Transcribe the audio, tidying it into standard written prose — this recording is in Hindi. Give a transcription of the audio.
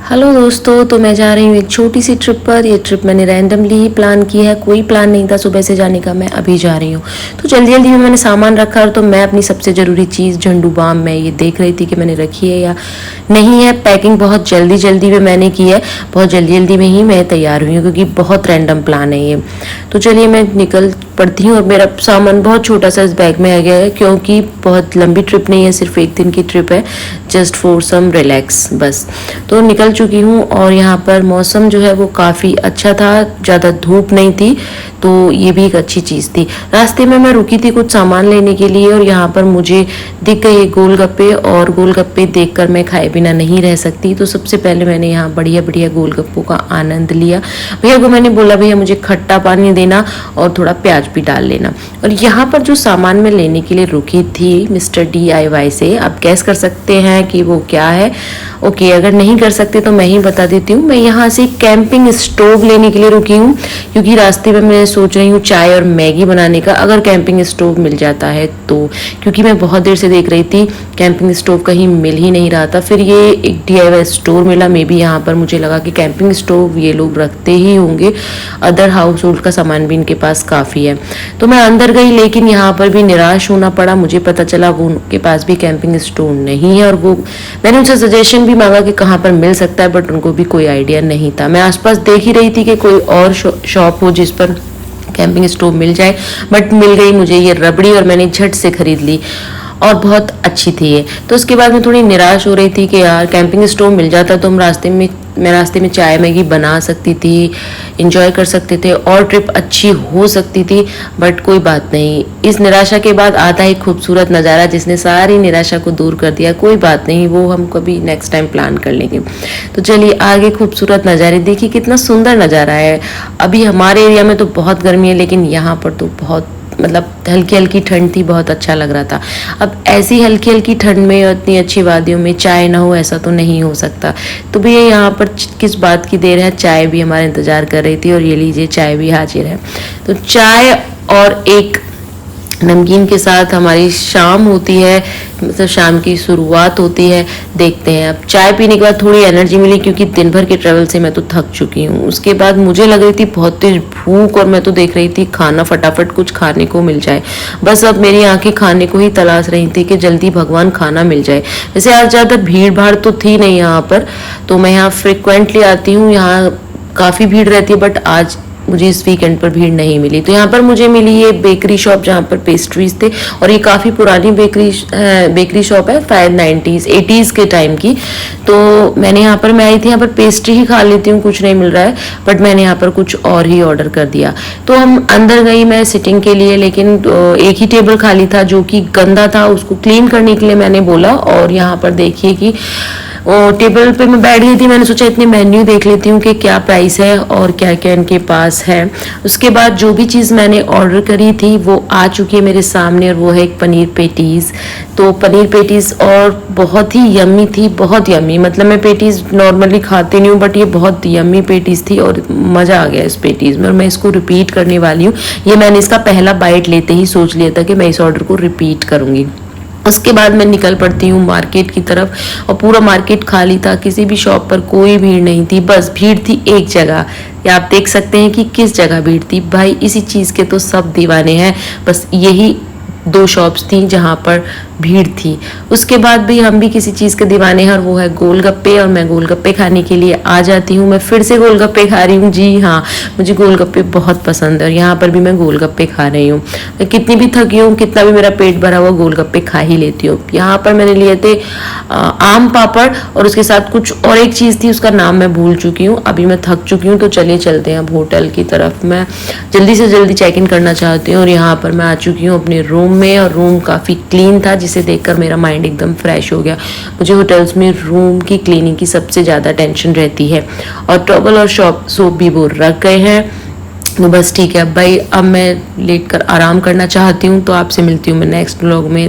हेलो दोस्तों, तो मैं जा रही हूँ एक छोटी सी ट्रिप पर। ये ट्रिप मैंने रैंडमली ही प्लान की है, कोई प्लान नहीं था सुबह से जाने का। मैं अभी जा रही हूँ तो जल्दी जल्दी में मैंने सामान रखा, और तो मैं अपनी सबसे ज़रूरी चीज़ झंडू बाम मैं ये देख रही थी कि मैंने रखी है या नहीं है। पैकिंग बहुत जल्दी जल्दी में मैंने की है, बहुत जल्दी जल्दी में ही मैं तैयार हुई हूँ क्योंकि बहुत रैंडम प्लान है ये। तो चलिए मैं निकल पड़ती हूँ, और मेरा सामान बहुत छोटा सा इस बैग में आ गया है क्योंकि बहुत लंबी ट्रिप नहीं है, सिर्फ एक दिन की ट्रिप है, जस्ट फॉर सम रिलैक्स बस। तो निकल चुकी हूँ, और यहाँ पर मौसम जो है वो काफ़ी अच्छा था, ज़्यादा धूप नहीं थी, तो ये भी एक अच्छी चीज़ थी। रास्ते में मैं रुकी थी कुछ सामान लेने के लिए, और यहाँ पर मुझे दिख गए गोलगप्पे, और गोलगप्पे देखकर मैं खाए बिना नहीं रह सकती। तो सबसे पहले मैंने यहाँ बढ़िया बढ़िया गोलगप्पों का आनंद लिया। भैया को मैंने बोला भैया मुझे खट्टा पानी देना और थोड़ा प्याज भी डाल लेना। और यहाँ पर जो सामान मैं लेने के लिए रुकी थी मिस्टर DIY से, आप गैस कर सकते हैं कि वो क्या है। ओके, अगर नहीं कर सकते तो मैं ही बता देती हूँ। मैं यहाँ से कैंपिंग स्टोव लेने के लिए रुकी हूँ क्योंकि रास्ते में मैं सोच रही हूँ चाय और मैगी बनाने का, अगर कैंपिंग स्टोव मिल जाता है तो। क्योंकि मैं बहुत देर से देख रही थी कैंपिंग स्टोव कहीं मिल ही नहीं रहा था, फिर ये एक DIY स्टोर मिला। मे बी यहाँ पर मुझे लगा कि कैंपिंग स्टोव ये लोग रखते ही होंगे, अदर हाउस होल्ड का सामान भी इनके पास काफ़ी है। तो मैं अंदर गई, लेकिन यहाँ पर भी निराश होना पड़ा। मुझे पता चला वो उनके पास भी कैंपिंग स्टोव नहीं है, और वो मैंने उनसे सजेशन भी मांगा कि कहाँ पर मिल सकता है, बट उनको भी कोई आइडिया नहीं था। मैं आसपास देख ही रही थी कि कोई और शॉप हो जिस पर कैंपिंग स्टोव मिल जाए, बट मिल गई मुझे ये रबड़ी, और मैंने झट से खरीद ली, और बहुत अच्छी थी ये। तो उसके बाद मैं थोड़ी निराश हो रही थी कि यार कैंपिंग स्टोव मिल जाता तो मैं रास्ते में चाय मैगी बना सकती थी, इंजॉय कर सकते थे, और ट्रिप अच्छी हो सकती थी। बट कोई बात नहीं, इस निराशा के बाद आता है खूबसूरत नज़ारा जिसने सारी निराशा को दूर कर दिया। कोई बात नहीं, वो हम कभी नेक्स्ट टाइम प्लान कर लेंगे। तो चलिए आगे खूबसूरत नज़ारे देखिए, कितना सुंदर नज़ारा है। अभी हमारे एरिया में तो बहुत गर्मी है, लेकिन यहाँ पर तो बहुत मतलब हल्की हल्की ठंड थी, बहुत अच्छा लग रहा था। अब ऐसी हल्की हल्की ठंड में और इतनी अच्छी वादियों में चाय ना हो, ऐसा तो नहीं हो सकता। तो भैया यहाँ पर किस बात की देर है, चाय भी हमारा इंतज़ार कर रही थी, और ये लीजिए चाय भी हाजिर है। तो चाय और एक नमकीन के साथ हमारी शाम होती है, मतलब शाम की शुरुआत होती है। देखते हैं, अब चाय पीने के बाद थोड़ी एनर्जी मिली क्योंकि दिन भर के ट्रैवल से मैं तो थक चुकी हूँ। उसके बाद मुझे लग रही थी बहुत तेज भूख, और मैं तो देख रही थी खाना फटाफट कुछ खाने को मिल जाए। बस अब मेरी आंखें खाने को ही तलाश रही थी कि जल्दी भगवान खाना मिल जाए। वैसे आज ज़्यादा भीड़ भाड़ तो थी नहीं यहाँ पर, तो मैं यहाँ फ्रिक्वेंटली आती हूँ, यहाँ काफ़ी भीड़ रहती है, बट आज मुझे इस वीकेंड पर भीड़ नहीं मिली। तो यहाँ पर मुझे मिली ये बेकरी शॉप जहाँ पर पेस्ट्रीज थे, और ये काफ़ी पुरानी बेकरी शॉप है, शायद 90s 80s के टाइम की। तो मैंने यहाँ पर मैं आई थी, यहाँ पर पेस्ट्री ही खा लेती हूँ, कुछ नहीं मिल रहा है, बट मैंने यहाँ पर कुछ और ही ऑर्डर कर दिया। तो हम अंदर गई मैं सिटिंग के लिए, लेकिन एक ही टेबल खाली था जो कि गंदा था, उसको क्लीन करने के लिए मैंने बोला। और यहाँ पर देखिए कि टेबल पे मैं बैठ गई थी, मैंने सोचा इतने मेन्यू देख लेती हूँ कि क्या प्राइस है और क्या क्या इनके पास है। उसके बाद जो भी चीज़ मैंने ऑर्डर करी थी वो आ चुकी है मेरे सामने, और वो है एक पनीर पेटीज़। तो पनीर पेटीज़ और बहुत ही यम्मी थी, बहुत यम्मी। मतलब मैं पेटीज़ नॉर्मली खाती नहीं हूँ, बट ये बहुत यम्मी पेटीज़ थी, और मज़ा आ गया इस पेटीज़ में, और मैं इसको रिपीट करने वाली हूँ। ये मैंने इसका पहला बाइट लेते ही सोच लिया था कि मैं इस ऑर्डर को रिपीट करूँगी। उसके बाद मैं निकल पड़ती हूँ मार्केट की तरफ, और पूरा मार्केट खाली था, किसी भी शॉप पर कोई भीड़ नहीं थी। बस भीड़ थी एक जगह, या आप देख सकते हैं कि किस जगह भीड़ थी। भाई इसी चीज़ के तो सब दीवाने हैं, बस यही 2 शॉप्स थी जहाँ पर भीड़ थी। उसके बाद भी हम भी किसी चीज़ के दीवाने हैं, और वो है गोलगप्पे, और मैं गोलगप्पे खाने के लिए आ जाती हूँ। मैं फिर से गोलगप्पे खा रही हूँ, जी हाँ, मुझे गोलगप्पे बहुत पसंद है, और यहाँ पर भी मैं गोलगप्पे खा रही हूँ। मैं कितनी भी थकी हूँ, कितना भी मेरा पेट भरा हुआ, गोलगप्पे खा ही लेती हूँ। यहाँ पर मैंने लिए थे आम पापड़, और उसके साथ कुछ और एक चीज़ थी, उसका नाम मैं भूल चुकी हूँ। अभी मैं थक चुकी हूँ, तो चलिए चलते हैं अब होटल की तरफ। मैं जल्दी से जल्दी चेक इन करना चाहती हूँ, और यहाँ पर मैं आ चुकी हूँ अपने रूम में, और रूम काफ़ी क्लीन था जिसे देखकर मेरा माइंड एकदम फ्रेश हो गया। मुझे होटल्स में रूम की क्लीनिंग की सबसे ज़्यादा टेंशन रहती है, और टॉवल और सोप भी वो रख गए हैं। तो बस ठीक है भाई, अब मैं लेट कर आराम करना चाहती हूँ। तो आपसे मिलती हूँ मैं नेक्स्ट व्लॉग में।